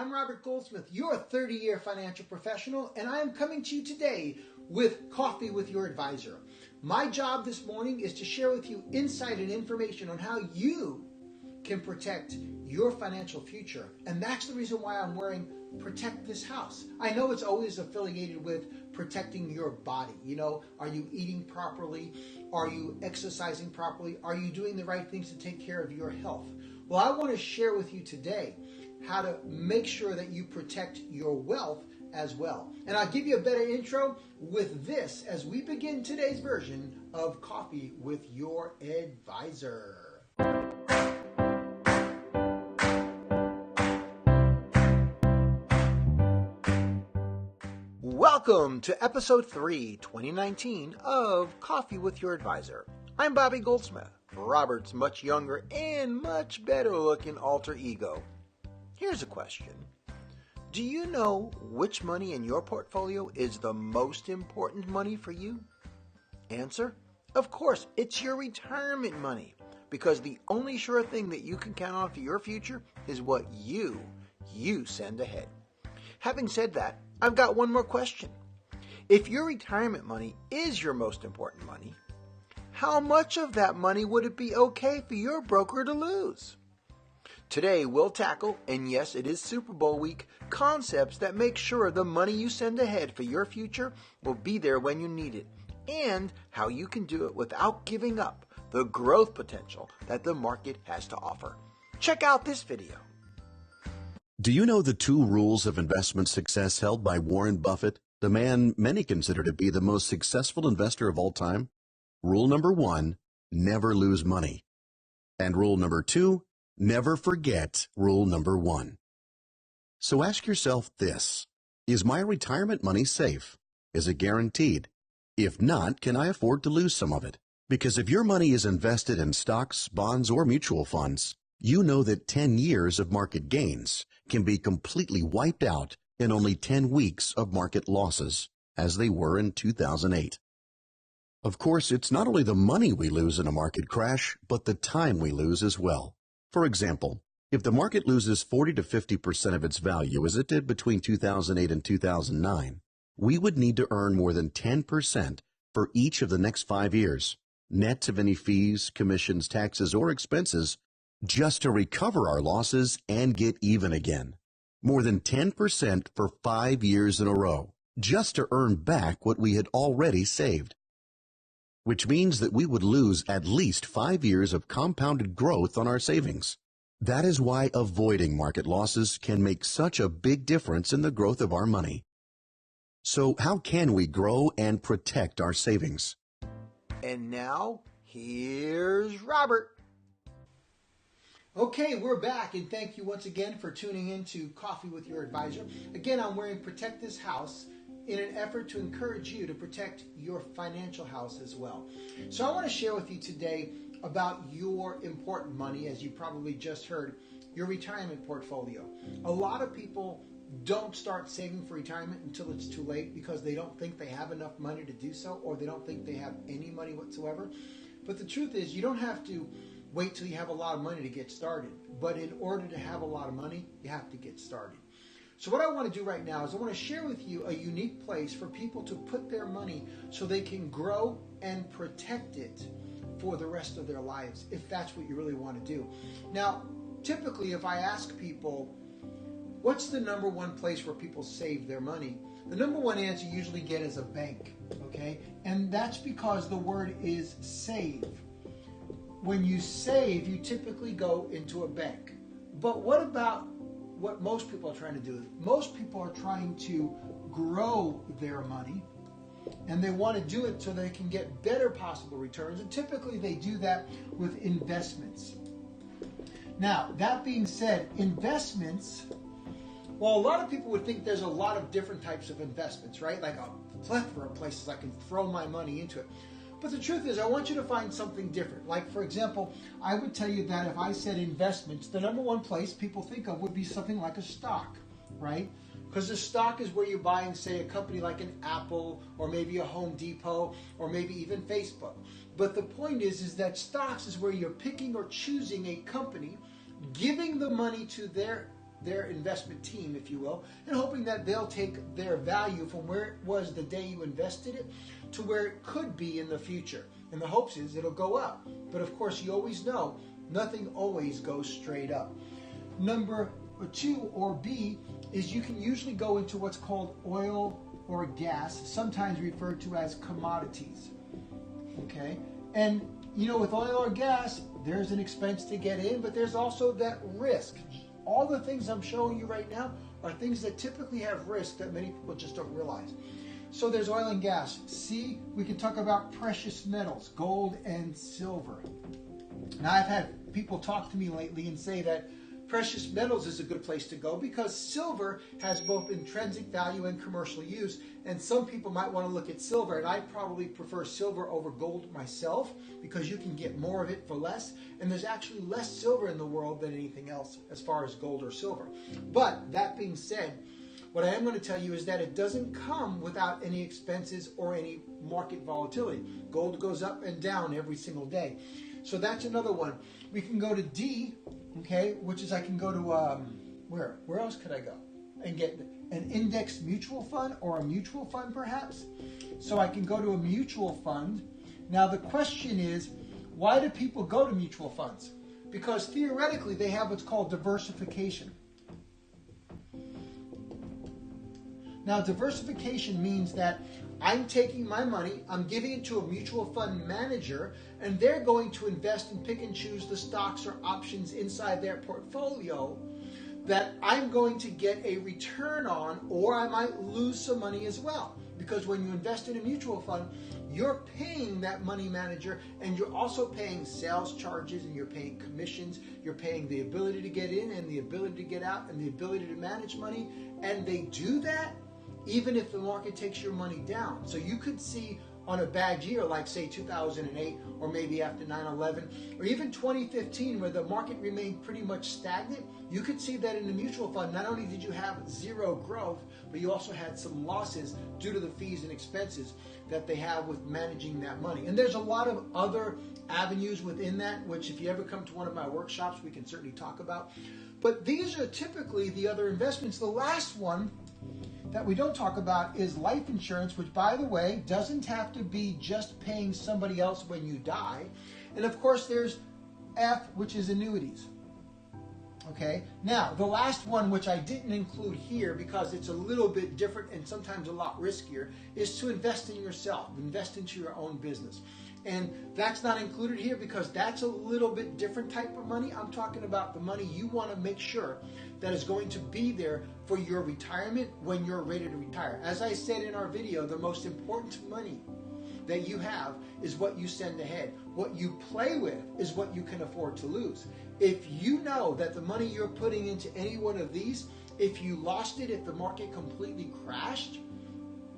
I'm Robert Goldsmith, your 30-year financial professional, and I am coming to you today with Coffee with Your Advisor. My job this morning is to share with you insight and information on how you can protect your financial future. And that's the reason why I'm wearing Protect This House. I know it's always affiliated with protecting your body. You know, are you eating properly? Are you exercising properly? Are you doing the right things to take care of your health? Well, I want to share with you today how to make sure that you protect your wealth as well. And I'll give you a better intro with this as we begin today's version of Coffee with Your Advisor. Welcome to episode 3, 2019 of Coffee with Your Advisor. I'm Bobby Goldsmith, Robert's much younger and much better looking alter ego. Here's a question. Do you know which money in your portfolio is the most important money for you? Answer: of course, it's your retirement money, because the only sure thing that you can count on for your future is what you send ahead. Having said that, I've got one more question. If your retirement money is your most important money, how much of that money would it be okay for your broker to lose? Today we'll tackle, and yes, it is Super Bowl week, concepts that make sure the money you send ahead for your future will be there when you need it, and how you can do it without giving up the growth potential that the market has to offer. Check out this video. Do you know the 2 rules of investment success held by Warren Buffett, the man many consider to be the most successful investor of all time? Rule number 1, never lose money. And rule number 2, never forget rule number 1. So ask yourself this: is my retirement money safe? Is it guaranteed? If not, can I afford to lose some of it? Because if your money is invested in stocks, bonds, or mutual funds, you know that 10 years of market gains can be completely wiped out in only 10 weeks of market losses, as they were in 2008. Of course, it's not only the money we lose in a market crash, but the time we lose as well. For example, if the market loses 40 to 50% of its value, as it did between 2008 and 2009, we would need to earn more than 10% for each of the next 5 years, net of any fees, commissions, taxes, or expenses, just to recover our losses and get even again. More than 10% for 5 years in a row, just to earn back what we had already saved. Which means that we would lose at least 5 years of compounded growth on our savings. That is why avoiding market losses can make such a big difference in the growth of our money. So how can we grow and protect our savings? And now, here's Robert. Okay, we're back, and thank you once again for tuning in to Coffee with Your Advisor. Again, I'm wearing Protect This House in an effort to encourage you to protect your financial house as well. So I want to share with you today about your important money, as you probably just heard, your retirement portfolio. A lot of people don't start saving for retirement until it's too late because they don't think they have enough money to do so, or they don't think they have any money whatsoever. But the truth is, you don't have to wait till you have a lot of money to get started. But in order to have a lot of money, you have to get started. So what I want to do right now is I want to share with you a unique place for people to put their money so they can grow and protect it for the rest of their lives, if that's what you really want to do. Now, typically, if I ask people, what's the number one place where people save their money? The number one answer you usually get is a bank, okay? And that's because the word is save. When you save, you typically go into a bank. But what about what most people are trying to do? Most people are trying to grow their money, and they want to do it so they can get better possible returns. And typically they do that with investments. Now, that being said, investments, well, a lot of people would think there's a lot of different types of investments, right? Like a plethora of places I can throw my money into it. But the truth is, I want you to find something different. Like, for example, I would tell you that if I said investments, the number one place people think of would be something like a stock, right? Because a stock is where you're buying, say, a company like an Apple, or maybe a Home Depot, or maybe even Facebook. But the point is that stocks is where you're picking or choosing a company, giving the money to their their investment team, if you will, and hoping that they'll take their value from where it was the day you invested it to where it could be in the future. And the hopes is it'll go up. But of course, you always know nothing always goes straight up. Number 2, or B, is you can usually go into what's called oil or gas, sometimes referred to as commodities. Okay? And you know, with oil or gas, there's an expense to get in, but there's also that risk. All the things I'm showing you right now are things that typically have risk that many people just don't realize. So there's oil and gas. C, we can talk about precious metals, gold and silver. Now, I've had people talk to me lately and say that precious metals is a good place to go because silver has both intrinsic value and commercial use. And some people might want to look at silver, and I probably prefer silver over gold myself because you can get more of it for less. And there's actually less silver in the world than anything else as far as gold or silver. But that being said, what I am going to tell you is that it doesn't come without any expenses or any market volatility. Gold goes up and down every single day. So that's another one. We can go to D, okay, which is I can go to, where else could I go? And get an index mutual fund or a mutual fund perhaps. So I can go to a mutual fund. Now the question is, why do people go to mutual funds? Because theoretically they have what's called diversification. Now, diversification means that I'm taking my money, I'm giving it to a mutual fund manager, and they're going to invest and pick and choose the stocks or options inside their portfolio that I'm going to get a return on, or I might lose some money as well. Because when you invest in a mutual fund, you're paying that money manager, and you're also paying sales charges, and you're paying commissions, you're paying the ability to get in and the ability to get out and the ability to manage money, and they do that even if the market takes your money down. So you could see on a bad year like say 2008 or maybe after 9/11 or even 2015 where the market remained pretty much stagnant, you could see that in the mutual fund not only did you have zero growth, but you also had some losses due to the fees and expenses that they have with managing that money. And there's a lot of other avenues within that, which if you ever come to one of my workshops, we can certainly talk about. But these are typically the other investments. The last one that we don't talk about is life insurance, which, by the way, doesn't have to be just paying somebody else when you die. And of course, there's F, which is annuities. Okay, now the last one, which I didn't include here because it's a little bit different and sometimes a lot riskier, is to invest in yourself, invest into your own business. And that's not included here because that's a little bit different type of money. I'm talking about the money you want to make sure that is going to be there for your retirement when you're ready to retire. As I said in our video, the most important money that you have is what you send ahead. What you play with is what you can afford to lose. If you know that the money you're putting into any one of these, if you lost it, if the market completely crashed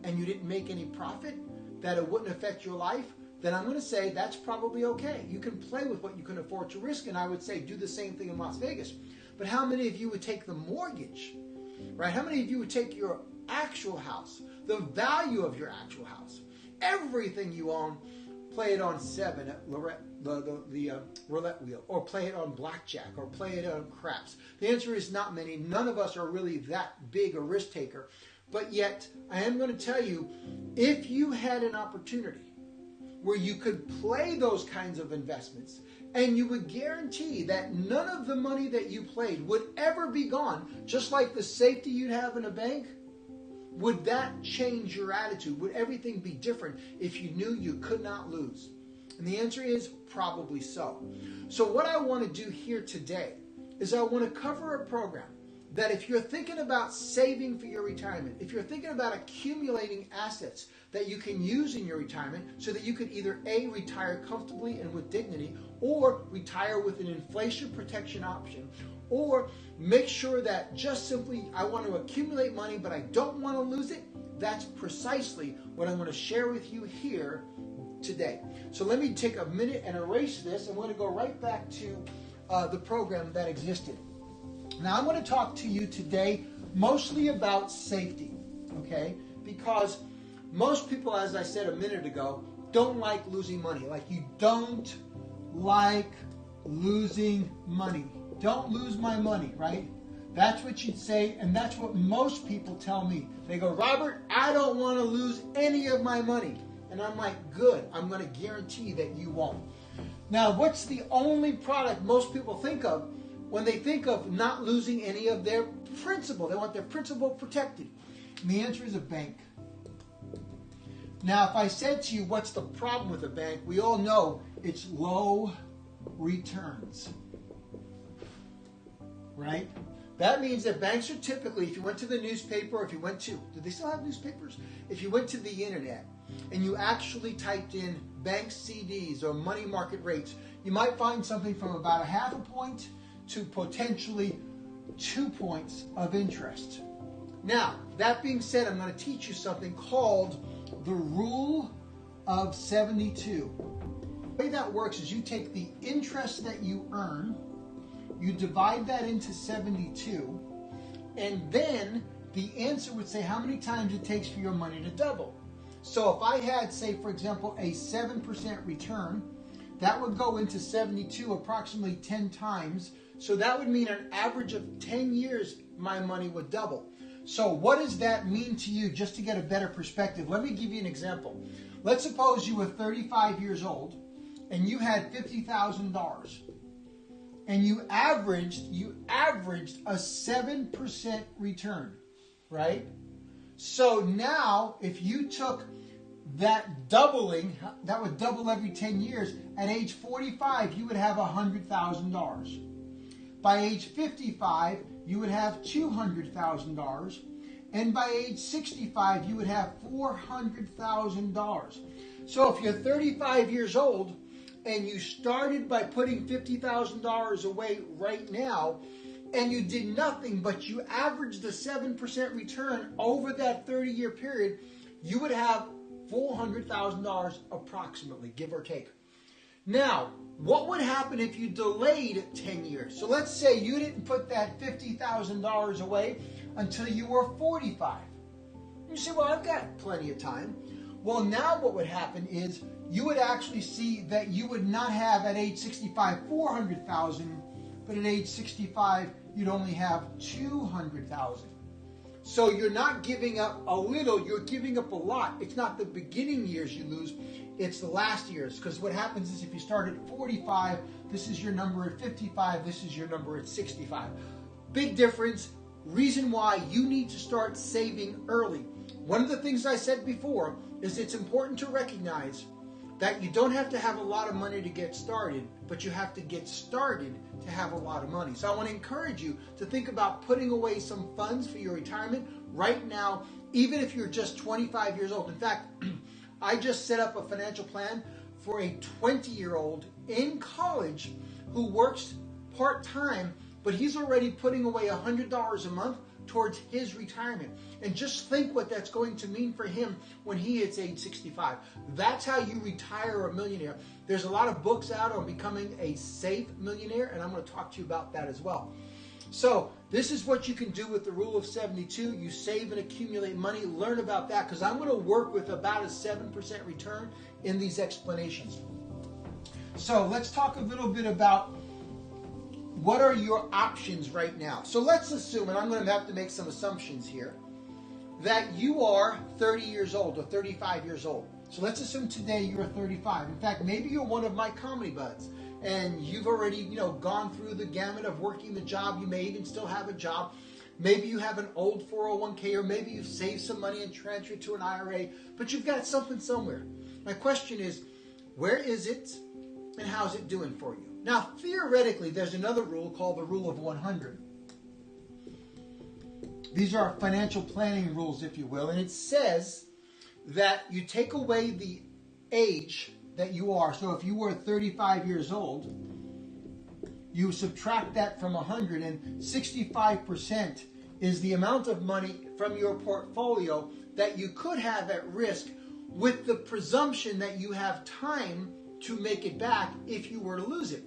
and you didn't make any profit, that it wouldn't affect your life, then I'm going to say that's probably okay. You can play with what you can afford to risk, and I would say do the same thing in Las Vegas. But how many of you would take the mortgage, right? How many of you would take your actual house, the value of your actual house, everything you own, play it on 7 at the roulette wheel, or play it on blackjack, or play it on craps? The answer is not many. None of us are really that big a risk taker. But yet, I am going to tell you, if you had an opportunity where you could play those kinds of investments, and you would guarantee that none of the money that you played would ever be gone, just like the safety you'd have in a bank, would that change your attitude? Would everything be different if you knew you could not lose? And the answer is probably so. So what I want to do here today is I want to cover a program that if you're thinking about saving for your retirement, if you're thinking about accumulating assets that you can use in your retirement so that you could either A, retire comfortably and with dignity, or retire with an inflation protection option, or make sure that just simply I want to accumulate money but I don't want to lose it, that's precisely what I'm going to share with you here today. So let me take a minute and erase this, and we're going to go right back to the program that existed. Now, I'm going to talk to you today mostly about safety, okay? Because most people, as I said a minute ago, don't like losing money. Like, you don't like losing money. Don't lose my money, right? That's what you'd say, and that's what most people tell me. They go, Robert, I don't want to lose any of my money. And I'm like, good, I'm going to guarantee that you won't. Now, what's the only product most people think of when they think of not losing any of their principal? They want their principal protected. And the answer is a bank. Now, if I said to you, what's the problem with a bank? We all know it's low returns, right? That means that banks are typically, if you went to the newspaper, or if you went to, do they still have newspapers? If you went to the internet and you actually typed in bank CDs or money market rates, you might find something from about 0.5 point to potentially 2 points of interest. Now, that being said, I'm going to teach you something called the Rule of 72. The way that works is you take the interest that you earn, you divide that into 72, and then the answer would say how many times it takes for your money to double. So if I had, say, for example, a 7% return, that would go into 72 approximately 10 times. So that would mean an average of 10 years, my money would double. So what does that mean to you, just to get a better perspective? Let me give you an example. Let's suppose you were 35 years old and you had $50,000 and you averaged a 7% return, right? So now if you took that doubling, that would double every 10 years. At age 45, you would have $100,000. By age 55, you would have $200,000. And by age 65, you would have $400,000. So if you're 35 years old and you started by putting $50,000 away right now, and you did nothing but you averaged a 7% return over that 30-year period, you would have $400,000 approximately, give or take. Now, what would happen if you delayed 10 years? So let's say you didn't put that $50,000 away until you were 45. You say, well, I've got plenty of time. Well, now what would happen is you would actually see that you would not have at age 65 $400,000, but at age 65 you'd only have $200,000. So you're not giving up a little, you're giving up a lot. It's not the beginning years you lose, it's the last years. Because what happens is if you start at 45, this is your number at 55, this is your number at 65. Big difference. Reason why you need to start saving early. One of the things I said before is it's important to recognize that you don't have to have a lot of money to get started, but you have to get started to have a lot of money. So I want to encourage you to think about putting away some funds for your retirement right now, even if you're just 25 years old. In fact, I just set up a financial plan for a 20-year-old in college who works part-time, but he's already putting away $100 a month towards his retirement. And just think what that's going to mean for him when he hits age 65. That's how you retire a millionaire. There's a lot of books out on becoming a safe millionaire, and I'm going to talk to you about that as well. So this is what you can do with the Rule of 72. You save and accumulate money. Learn about that, because I'm going to work with about a 7% return in these explanations. So let's talk a little bit about what are your options right now. So let's assume, and I'm going to have to make some assumptions here, that you are 30 years old or 35 years old. So let's assume today you're 35. In fact, maybe you're one of my comedy buds and you've already, gone through the gamut of working the job. You may even still have a job. Maybe you have an old 401k, or maybe you've saved some money and transferred to an IRA, but you've got something somewhere. My question is, where is it and how's it doing for you? Now, theoretically, there's another rule called the Rule of 100. These are financial planning rules, if you will, and it says that you take away the age that you are. So if you were 35 years old, you subtract that from 100, and 65% is the amount of money from your portfolio that you could have at risk, with the presumption that you have time to make it back if you were to lose it.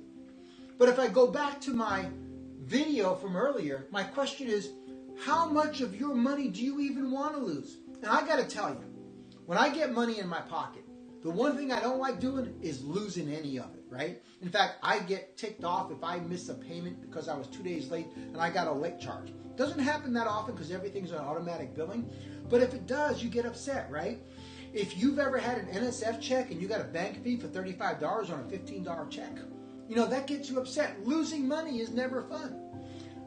But if I go back to my video from earlier, my question is, how much of your money do you even want to lose? And I got to tell you, when I get money in my pocket, The one thing I don't like doing is losing any of it, right? In fact, I get ticked off if I miss a payment because I was 2 days late and I got a late charge. It doesn't happen that often because everything's on automatic billing. But if it does, you get upset, right? If you've ever had an NSF check and you got a bank fee for $35 on a $15 check, that gets you upset. Losing money is never fun.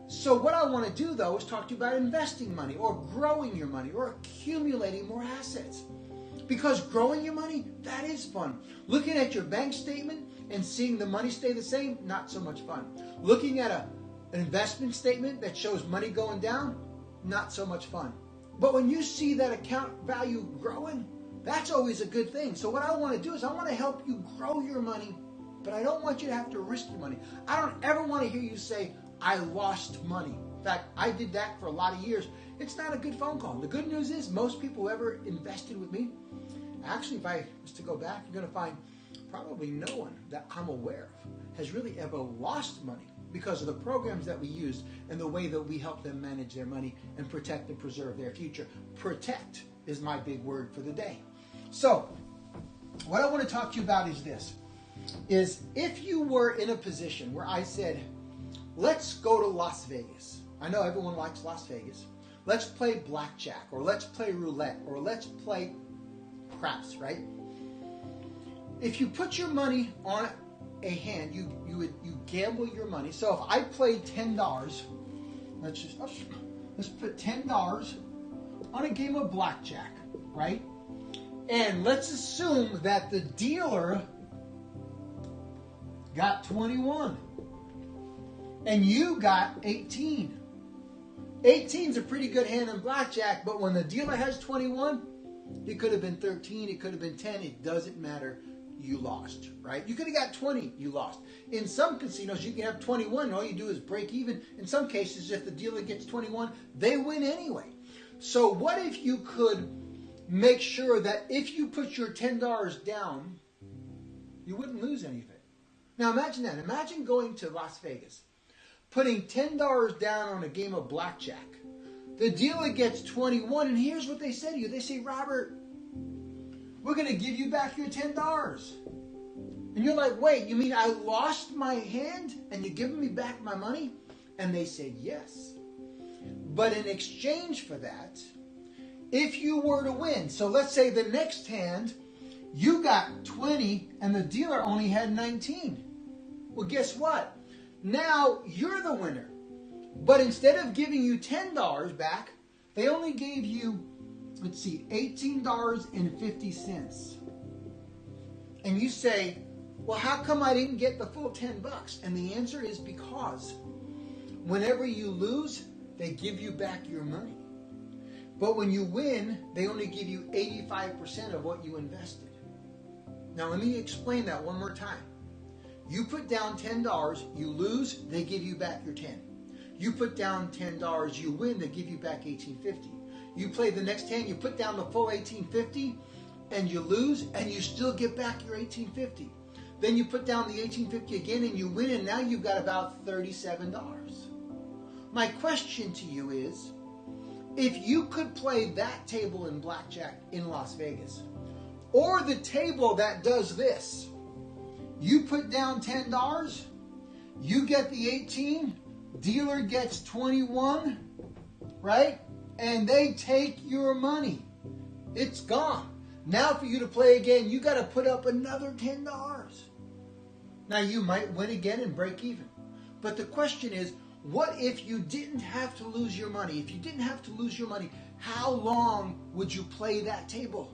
So what I want to do, though, is talk to you about investing money or growing your money or accumulating more assets. Because growing your money, that is fun. Looking at your bank statement and seeing the money stay the same, not so much fun. Looking at an investment statement that shows money going down, not so much fun. But when you see that account value growing, that's always a good thing. So what I want to do is I want to help you grow your money, but I don't want you to have to risk your money. I don't ever want to hear you say, I lost money. In fact, I did that for a lot of years. It's not a good phone call. The good news is most people who ever invested with me, actually, if I was to go back, you're going to find probably no one that I'm aware of has really ever lost money because of the programs that we use and the way that we help them manage their money and protect and preserve their future. Protect is my big word for the day. So, what I want to talk to you about is this, is if you were in a position where I said, let's go to Las Vegas. I know everyone likes Las Vegas. Let's play blackjack, or let's play roulette, or let's play craps, right? If you put your money on a hand, you gamble your money. So if I played $10, let's put $10 on a game of blackjack, right? And let's assume that the dealer got 21 and you got 18. 18's a pretty good hand in blackjack, but when the dealer has 21, it could have been 13, it could have been 10, it doesn't matter. You lost, right? You could have got 20, you lost. In some casinos, you can have 21, and all you do is break even. In some cases, if the dealer gets 21, they win anyway. So what if you could make sure that if you put your $10 down, you wouldn't lose any of it? Now imagine that. Imagine going to Las Vegas, putting $10 down on a game of blackjack. The dealer gets 21, and here's what they say to you. They say, Robert, we're going to give you back your $10. And you're like, wait, you mean I lost my hand and you're giving me back my money? And they say, yes. But in exchange for that, if you were to win, so let's say the next hand, you got 20 and the dealer only had 19. Well, guess what? Now you're the winner. But instead of giving you $10 back, they only gave you, let's see, $18.50. And you say, well, how come I didn't get the full $10? And the answer is because whenever you lose, they give you back your money. But when you win, they only give you 85% of what you invested. Now, let me explain that one more time. You put down $10, you lose, they give you back your 10. You put down $10, you win, they give you back $18.50. You play the next hand, you put down the full $18.50, and you lose, and you still get back your $18.50. Then you put down the $18.50 again, and you win, and now you've got about $37. My question to you is, if you could play that table in blackjack in Las Vegas, or the table that does this, you put down $10, you get the 18, dealer gets 21, right? And they take your money. It's gone. Now for you to play again, you got to put up another $10. Now you might win again and break even. But the question is, what if you didn't have to lose your money? If you didn't have to lose your money, how long would you play that table?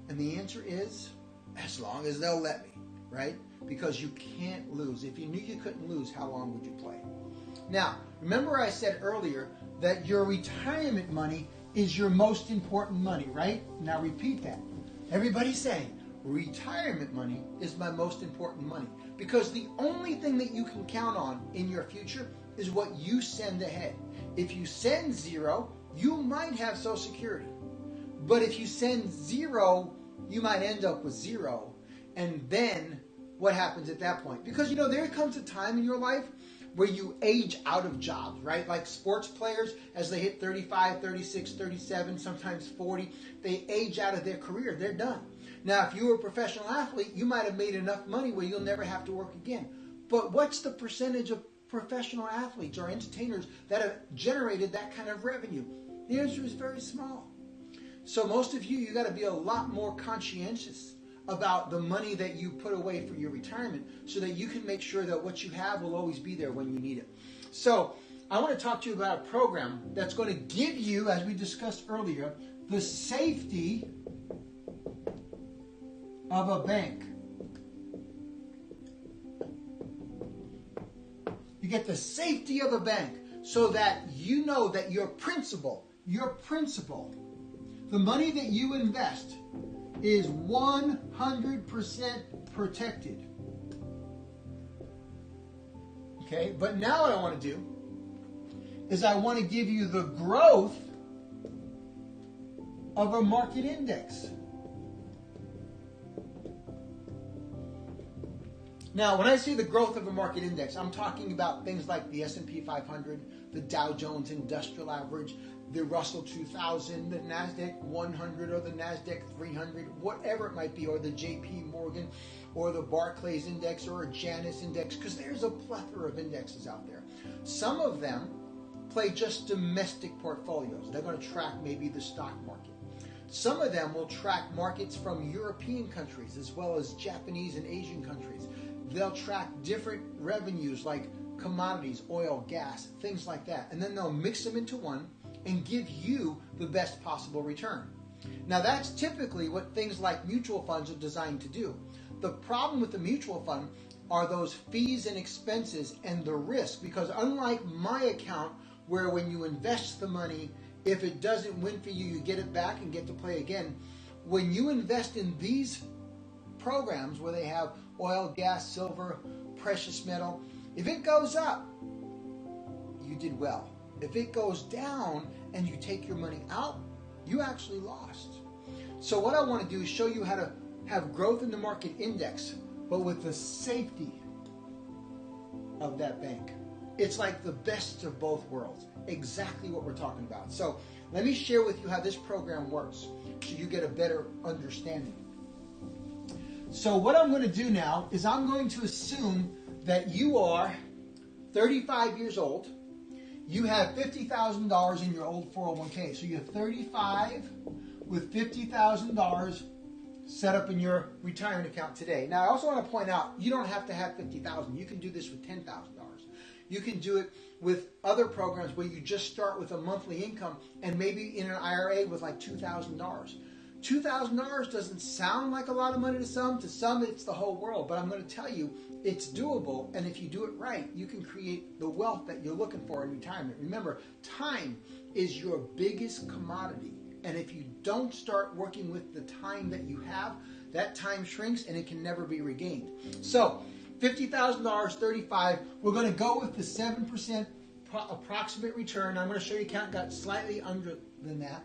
And the answer is, as long as they'll let me, right? Because you can't lose. If you knew you couldn't lose, how long would you play? Now, remember I said earlier that your retirement money is your most important money, right? Now repeat that. Everybody's saying, retirement money is my most important money. Because the only thing that you can count on in your future is what you send ahead. If you send zero, you might have Social Security. But if you send zero, you might end up with zero. And then what happens at that point? Because, there comes a time in your life where you age out of jobs, right? Like sports players, as they hit 35, 36, 37, sometimes 40, they age out of their career. They're done. Now, if you were a professional athlete, you might have made enough money where you'll never have to work again. But what's the percentage of professional athletes or entertainers that have generated that kind of revenue? The answer is very small. So most of you got to be a lot more conscientious about the money that you put away for your retirement so that you can make sure that what you have will always be there when you need it. So I want to talk to you about a program that's going to give you, as we discussed earlier, the safety of a bank. You get the safety of a bank so that you know that your principal, the money that you invest is 100% protected. Okay, but now what I want to do is I want to give you the growth of a market index. Now, when I say the growth of a market index, I'm talking about things like the S&P 500, the Dow Jones Industrial Average, the Russell 2000, the NASDAQ 100 or the NASDAQ 300, whatever it might be, or the JP Morgan or the Barclays Index or a Janus Index, because there's a plethora of indexes out there. Some of them play just domestic portfolios. They're going to track maybe the stock market. Some of them will track markets from European countries as well as Japanese and Asian countries. They'll track different revenues like commodities, oil, gas, things like that. And then they'll mix them into one and give you the best possible return. Now that's typically what things like mutual funds are designed to do. The problem with the mutual fund are those fees and expenses and the risk, because unlike my account where when you invest the money, if it doesn't win for you, you get it back and get to play again. When you invest in these programs where they have oil, gas, silver, precious metal, if it goes up, you did well. If it goes down and you take your money out, you actually lost. So what I want to do is show you how to have growth in the market index, but with the safety of that bank. It's like the best of both worlds, exactly what we're talking about. So let me share with you how this program works so you get a better understanding. So what I'm going to do now is I'm going to assume that you are 35 years old. You have $50,000 in your old 401k. So you have 35 with $50,000 set up in your retirement account today. Now I also want to point out, you don't have to have $50,000. You can do this with $10,000. You can do it with other programs where you just start with a monthly income and maybe in an IRA with like $2,000. $2,000 doesn't sound like a lot of money to some. To some, it's the whole world. But I'm going to tell you, it's doable. And if you do it right, you can create the wealth that you're looking for in retirement. Remember, time is your biggest commodity. And if you don't start working with the time that you have, that time shrinks and it can never be regained. So, $50,000, 35. We're going to go with the 7% approximate return. I'm going to show you account got slightly under than that.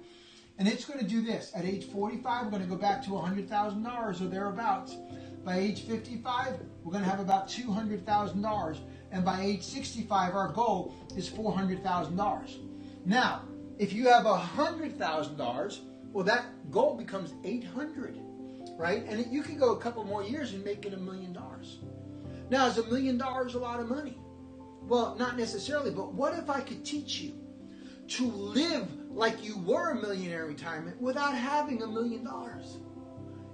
And it's going to do this. At age 45, we're going to go back to $100,000 or thereabouts. By age 55, we're going to have about $200,000. And by age 65, our goal is $400,000. Now, if you have $100,000, well, that goal becomes $800,000, right? And you could go a couple more years and make it $1 million. Now, is $1 million a lot of money? Well, not necessarily, but what if I could teach you to live like you were a millionaire in retirement without having $1 million?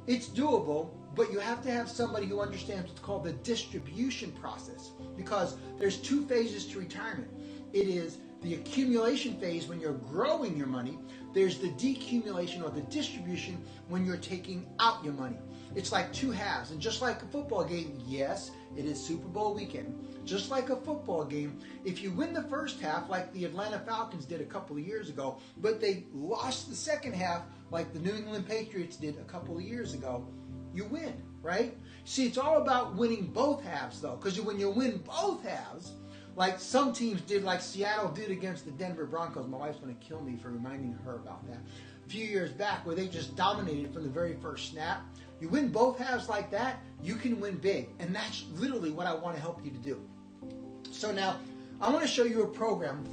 It's doable, but you have to have somebody who understands what's called the distribution process, because there's two phases to retirement. It is the accumulation phase when you're growing your money. There's the decumulation or the distribution when you're taking out your money. It's like two halves. And just like a football game, yes, it is Super Bowl weekend. Just like a football game, if you win the first half, like the Atlanta Falcons did a couple of years ago, but they lost the second half, like the New England Patriots did a couple of years ago, you win, right? See, it's all about winning both halves, though, because when you win both halves, like some teams did, like Seattle did against the Denver Broncos. My wife's going to kill me for reminding her about that. A few years back, where they just dominated from the very first snap. You win both halves like that, you can win big. And that's literally what I want to help you to do. So now, I want to show you a program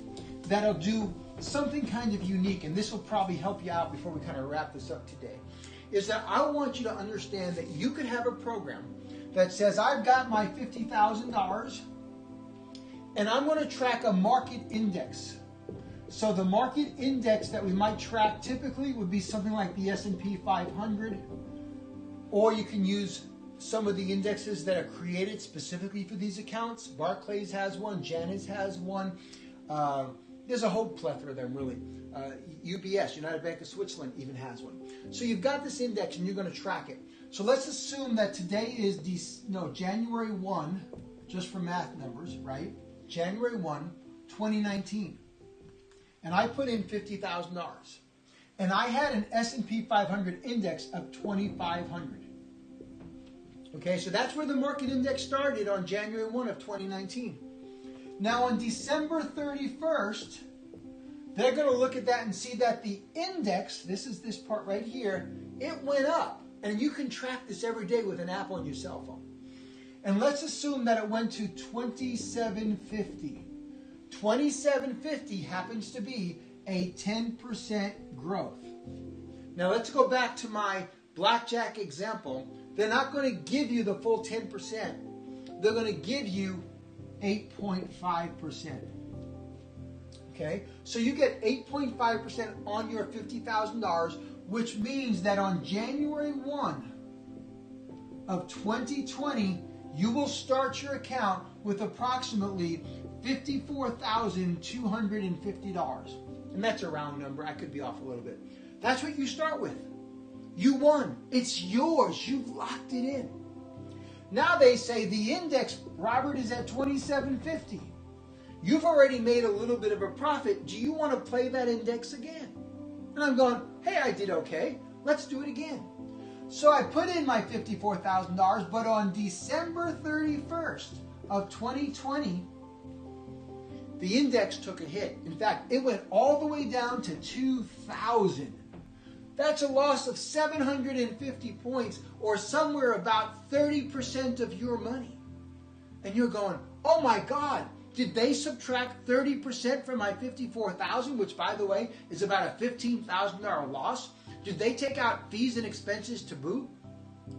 that'll do something kind of unique, and this will probably help you out before we kind of wrap this up today. is that I want you to understand that you could have a program that says, I've got my $50,000 and I'm going to track a market index. So the market index that we might track typically would be something like the S&P 500, or you can use some of the indexes that are created specifically for these accounts. Barclays has one, Janus has one. There's a whole plethora of them, really. UBS, United Bank of Switzerland, even has one. So you've got this index and you're going to track it. So let's assume that today is January 1, just for math numbers, right? January 1, 2019. And I put in $50,000. And I had an S&P 500 index of 2,500. Okay, so that's where the market index started on January 1 of 2019. Now on December 31st, they're going to look at that and see that the index, this is this part right here, it went up. And you can track this every day with an app on your cell phone. And let's assume that it went to 2750. 2750 happens to be a 10% growth. Now let's go back to my blackjack example. They're not going to give you the full 10%. They're going to give you 8.5%. Okay, so you get 8.5% on your $50,000, which means that on January 1 of 2020, you will start your account with approximately $54,250. And that's a round number. I could be off a little bit. That's what you start with. You won. It's yours. You've locked it in. Now they say the index, Robert, is at 2750. You've already made a little bit of a profit. Do you want to play that index again? And I'm going, hey, I did okay. Let's do it again. So I put in my $54,000, but on December 31st of 2020, the index took a hit. In fact, it went all the way down to 2,000. That's a loss of 750 points, or somewhere about 30% of your money. And you're going, oh my God, did they subtract 30% from my $54,000, which by the way is about a $15,000 loss? Did they take out fees and expenses to boot?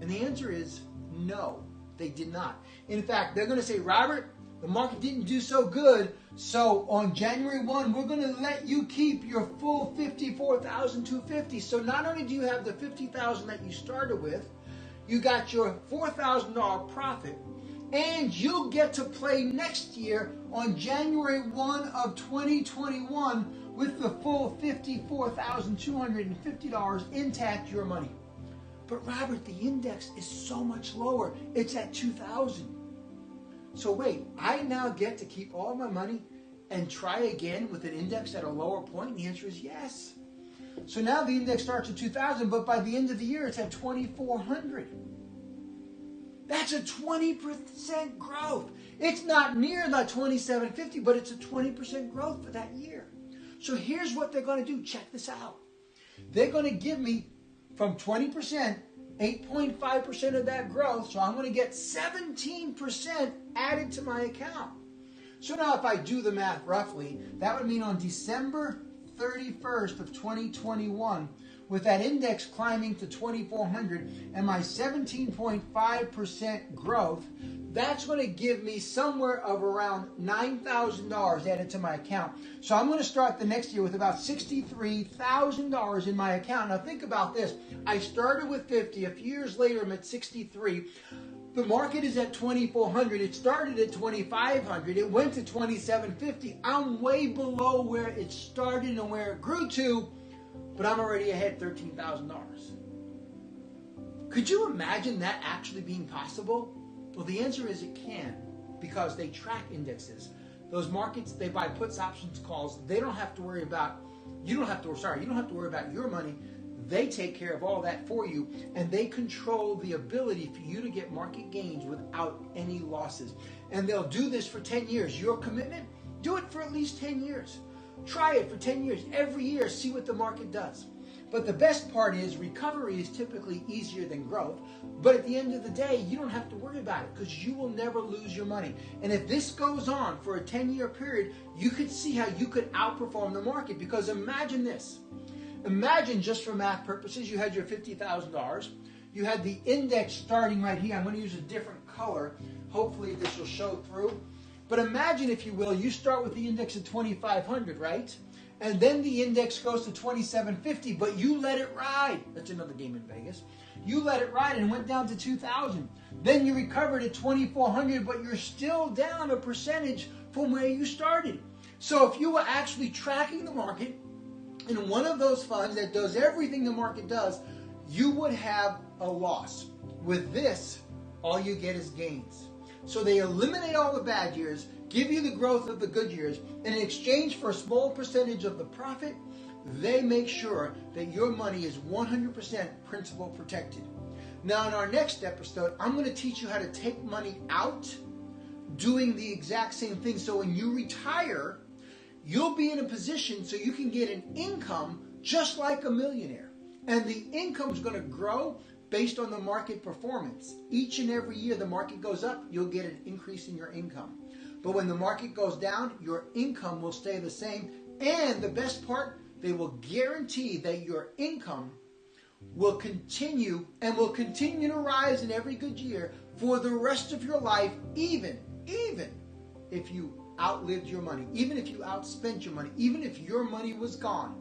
And the answer is no, they did not. In fact, they're going to say, Robert, the market didn't do so good, so on January 1, we're going to let you keep your full $54,250. So not only do you have the $50,000 that you started with, you got your $4,000 profit, and you'll get to play next year on January 1 of 2021 with the full $54,250 intact, your money. But Robert, the index is so much lower. It's at 2,000. So wait, I now get to keep all my money and try again with an index at a lower point? And the answer is yes. So now the index starts at 2,000, but by the end of the year, it's at 2,400. That's a 20% growth. It's not near the 2,750, but it's a 20% growth for that year. So here's what they're going to do. Check this out. They're going to give me from 20%, 8.5% of that growth. So I'm going to get 17% added to my account. So now if I do the math roughly, that would mean on December 31st of 2021, with that index climbing to 2,400 and my 17.5% growth, that's going to give me somewhere of around $9,000 added to my account. So I'm going to start the next year with about $63,000 in my account. Now think about this. I started with 50. A few years later, I'm at 63. The market is at 2,400. It started at 2,500. It went to 2,750. I'm way below where it started and where it grew to, but I'm already ahead $13,000. Could you imagine that actually being possible? Well, the answer is it can, because they track indexes. Those markets, they buy puts, options, calls. They don't have to worry about, you don't have to worry about your money. They take care of all that for you, and they control the ability for you to get market gains without any losses. And they'll do this for 10 years. Your commitment, do it for at least 10 years. Try it for 10 years. Every year, see what the market does. But the best part is recovery is typically easier than growth. But at the end of the day, you don't have to worry about it because you will never lose your money. And if this goes on for a 10-year period, you could see how you could outperform the market. Because imagine this. Imagine, just for math purposes, you had your $50,000. You had the index starting right here. I'm going to use a different color. Hopefully this will show through. But imagine, if you will, you start with the index at 2,500, right? And then the index goes to 2,750, but you let it ride. That's another game in Vegas. You let it ride and went down to 2,000. Then you recovered at 2,400, but you're still down a percentage from where you started. So if you were actually tracking the market in one of those funds that does everything the market does, you would have a loss. With this, all you get is gains. So they eliminate all the bad years, give you the growth of the good years, and in exchange for a small percentage of the profit, they make sure that your money is 100% principal protected. Now, in our next episode, I'm going to teach you how to take money out doing the exact same thing. So when you retire, you'll be in a position so you can get an income just like a millionaire. And the income is going to grow based on the market performance. Each and every year the market goes up, you'll get an increase in your income. But when the market goes down, your income will stay the same. And the best part, they will guarantee that your income will continue and will continue to rise in every good year for the rest of your life, even if you outlived your money, even if you outspent your money, even if your money was gone,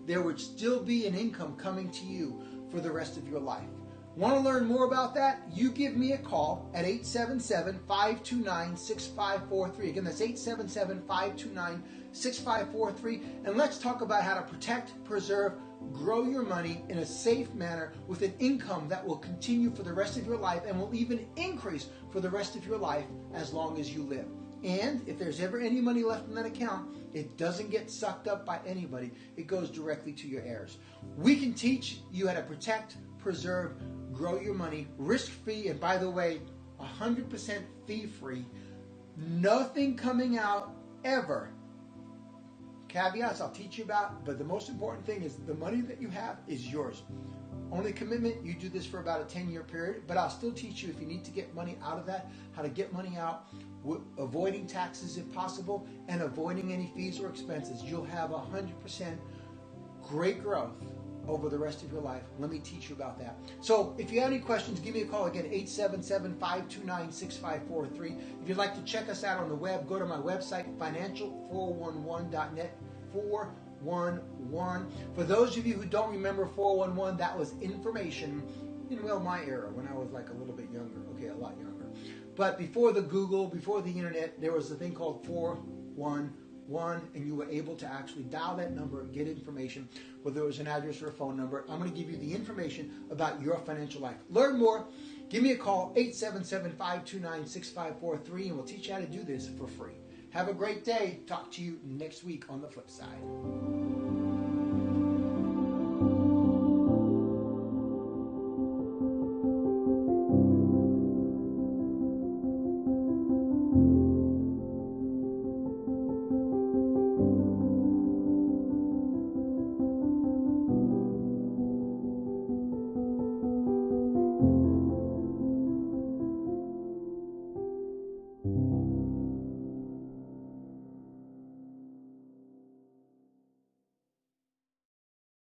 there would still be an income coming to you for the rest of your life. Want to learn more about that? You give me a call at 877-529-6543. Again, that's 877-529-6543. And let's talk about how to protect, preserve, grow your money in a safe manner with an income that will continue for the rest of your life and will even increase for the rest of your life as long as you live. And if there's ever any money left in that account, it doesn't get sucked up by anybody. It goes directly to your heirs. We can teach you how to protect, preserve, grow your money risk-free, and by the way, 100% fee-free. Nothing coming out ever. Caveats I'll teach you about, but the most important thing is the money that you have is yours. Only commitment, you do this for about a 10-year period, but I'll still teach you if you need to get money out of that, how to get money out, avoiding taxes if possible, and avoiding any fees or expenses. You'll have 100% great growth over the rest of your life. Let me teach you about that. So if you have any questions, give me a call again, 877-529-6543. If you'd like to check us out on the web, go to my website, financial411.net, 411. For those of you who don't remember 411, that was information in, well, my era, when I was like a little bit younger, a lot younger. But before the Google, before the internet, there was a thing called 411, and you were able to actually dial that number, get information, whether it was an address or a phone number. I'm going to give you the information about your financial life. Learn more. Give me a call, 877-529-6543, and we'll teach you how to do this for free. Have a great day. Talk to you next week on the flip side.